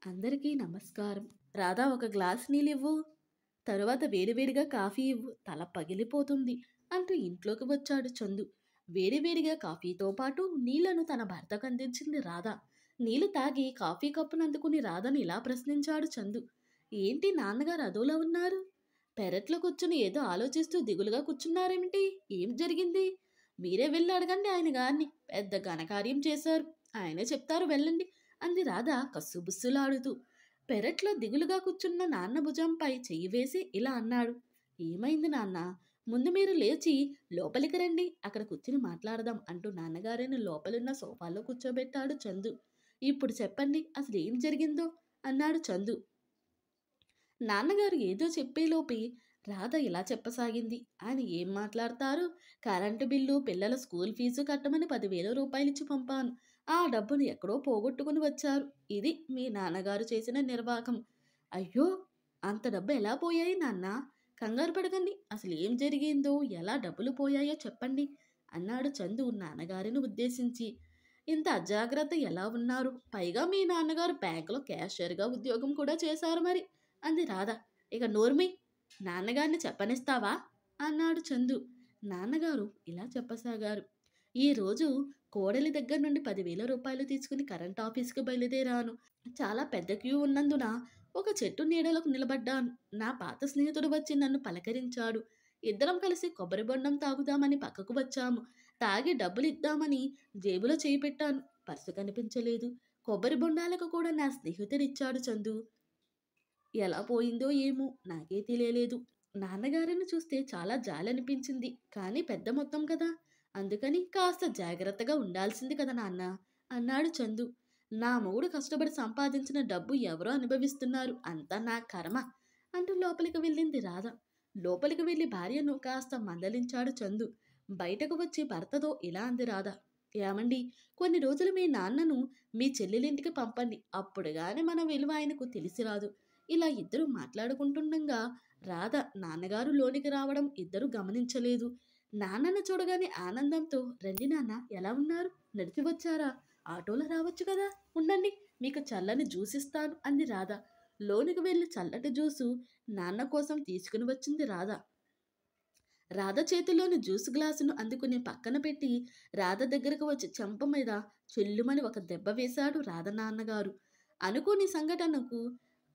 అందరికీ నమస్కారం. రాధా ఒక గ్లాస్ నీళ్ళివ్వు. తరువాత వేడివేడిగా కాఫీ ఇవ్వు. తల పగిలిపోతుంది అంటూ ఇంట్లోకి వచ్చాడు చందు. వేడివేడిగా కాఫీతో పాటు నీళ్లను తన భర్తకు అందించింది రాధ. నీళ్లు తాగి కాఫీ కప్పును అందుకుని రాధను ఇలా ప్రశ్నించాడు చందు. ఏంటి నాన్నగారు అదోలా ఉన్నారు? పెరట్లో కూర్చుని ఏదో ఆలోచిస్తూ దిగులుగా కూర్చున్నారేమిటి? ఏం జరిగింది? మీరే వెళ్ళి అడగండి ఆయన గారిని. పెద్ద ఘనకార్యం చేశారు. ఆయనే చెప్తారు వెళ్ళండి అంది రాధ కస్సుబుస్సులాడుతూ. పెరట్లో దిగులుగా కూర్చున్న నాన్న భుజంపై చెయ్యి వేసి ఇలా అన్నాడు. ఏమైంది నాన్న? ముందు మీరు లేచి లోపలికి రండి, అక్కడ కూర్చుని మాట్లాడదాం అంటూ నాన్నగారిని లోపలున్న సోఫాలో కూర్చోబెట్టాడు చందు. ఇప్పుడు చెప్పండి అసలు ఏం జరిగిందో అన్నాడు చందు. నాన్నగారు ఏదో చెప్పేలోపే రాధ ఇలా చెప్పసాగింది. ఆయన ఏం మాట్లాడతారు? కరెంటు బిల్లు, పిల్లల స్కూల్ ఫీజు కట్టమని 10,000 రూపాయలిచ్చి పంపాను. ఆ డబ్బును ఎక్కడో పోగొట్టుకుని వచ్చారు. ఇది మీ నాన్నగారు చేసిన నిర్వాకం. అయ్యో, అంత డబ్బు ఎలా పోయాయి నాన్న? కంగారు పడకండి, అసలు ఏం జరిగిందో, ఎలా డబ్బులు పోయాయో చెప్పండి అన్నాడు చందు నాన్నగారిని ఉద్దేశించి. ఇంత అజాగ్రత్త ఎలా ఉన్నారు? పైగా మీ నాన్నగారు బ్యాంకులో క్యాషియర్గా ఉద్యోగం కూడా చేశారు మరి అంది రాధ. ఇక నోర్మి, నాన్నగారిని చెప్పనిస్తావా అన్నాడు చందు. నాన్నగారు ఇలా చెప్పసాగారు. ఈరోజు కోడలి దగ్గర నుండి 10,000 రూపాయలు తీసుకుని కరెంట్ ఆఫీస్కి బయలుదేరాను. చాలా పెద్ద క్యూ ఉన్నందున ఒక చెట్టు నీడలకు నిలబడ్డాను. నా పాత స్నేహితుడు వచ్చి నన్ను పలకరించాడు. ఇద్దరం కలిసి కొబ్బరి బొండం తాగుదామని పక్కకు వచ్చాము. తాగి డబ్బులు ఇద్దామని జేబులో చేయి పెట్టాను. పర్సు కనిపించలేదు. కొబ్బరి బొండాలకు కూడా నా స్నేహితుడిచ్చాడు చందు. ఎలా పోయిందో ఏమో నాకే తెలియలేదు. నాన్నగారిని చూస్తే చాలా జాలనిపించింది. కానీ పెద్ద మొత్తం కదా, అందుకని కాస్త జాగ్రత్తగా ఉండాల్సింది కదా నాన్న అన్నాడు చందు. నా మొగుడు కష్టపడి సంపాదించిన డబ్బు ఎవరో అనుభవిస్తున్నారు, అంతా నా కర్మ అంటూ లోపలికి వెళ్ళింది రాధ. లోపలికి వెళ్ళి భార్యను కాస్త మందలించాడు చందు. బయటకు వచ్చి భర్తతో ఇలా అంది రాధ. ఏమండి, కొన్ని రోజులు మీ నాన్నను మీ చెల్లెలింటికి పంపండి. అప్పుడు గాని మన విలువ ఆయనకు తెలిసి రాదు. ఇలా ఇద్దరు మాట్లాడుకుంటుండగా రాధ నాన్నగారు లోనికి రావడం ఇద్దరు గమనించలేదు. నాన్నను చూడగానే ఆనందంతో, రండి నాన్న, ఎలా ఉన్నారు? నడిచి వచ్చారా? ఆటోలో రావచ్చు కదా, ఉండండి, మీకు చల్లని జ్యూస్ ఇస్తాను అంది రాధ. లోనికి వెళ్ళి చల్లటి జ్యూసు నాన్న కోసం తీసుకుని వచ్చింది రాధ. రాధ చేతిలోని జ్యూస్ గ్లాసును అందుకుని పక్కన పెట్టి రాధ దగ్గరకు వచ్చి చెంప మీద చెల్లుమని ఒక దెబ్బ వేశాడు రాధ నాన్నగారు. అనుకోని సంఘటనకు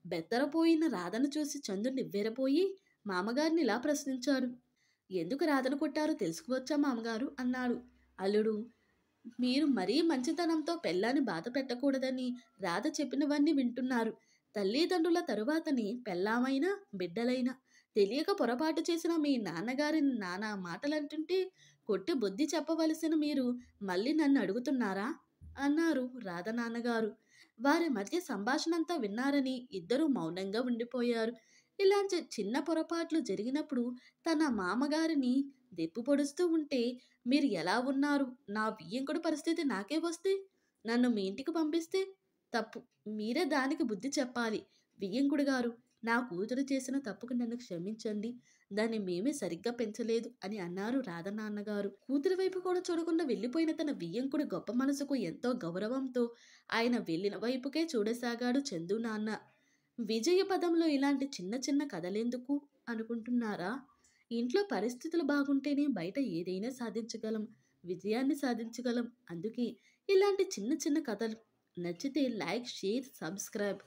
బెత్తరపోయిన రాధను చూసి చందు నివ్వెరపోయి మామగారిని ఇలా ప్రశ్నించాడు. ఎందుకు రాధను కొట్టారో తెలుసుకోవచ్చా మామగారు అన్నాడు. అల్లుడు, మీరు మరీ మంచితనంతో పెళ్ళాన్ని బాధ పెట్టకూడదని రాధ చెప్పినవన్నీ వింటున్నారు. తల్లిదండ్రుల తరువాతని పెళ్ళామైనా బిడ్డలైనా. తెలియక పొరపాటు చేసిన మీ నాన్నగారిని నానా మాటలంటుంటే కొట్టి బుద్ధి చెప్పవలసిన మీరు మళ్ళీ నన్ను అడుగుతున్నారా అన్నారు రాధ నాన్నగారు. వారి మధ్య సంభాషణంతా విన్నారని ఇద్దరూ మౌనంగా ఉండిపోయారు. ఇలాంటి చిన్న పొరపాట్లు జరిగినప్పుడు తన మామగారిని దెప్పు పొడుస్తూ ఉంటే మీరు ఎలా ఉన్నారు? నా వియ్యంకుడి పరిస్థితి నాకే వస్తే, నన్ను మీ ఇంటికి పంపిస్తే తప్పు. మీరే దానికి బుద్ధి చెప్పాలి. వియ్యంకుడి గారు, నా కూతురు చేసిన తప్పుకు నన్ను క్షమించండి. దాన్ని మేమే సరిగ్గా పెంచలేదు అని అన్నారు రాధ నాన్నగారు. కూతురి వైపు కూడా చూడకుండా వెళ్ళిపోయిన తన వియ్యంకుడి గొప్ప మనసుకు ఎంతో గౌరవంతో ఆయన వెళ్ళిన వైపుకే చూడసాగాడు చందు నాన్న. విజయ పదంలో ఇలాంటి చిన్న చిన్న కథలెందుకు అనుకుంటున్నారా? ఇంట్లో పరిస్థితులు బాగుంటేనే బయట ఏదైనా సాధించగలం, విజయాన్ని సాధించగలం. అందుకే ఇలాంటి చిన్న చిన్న కథలు. నచ్చితే లైక్, షేర్, సబ్స్క్రైబ్.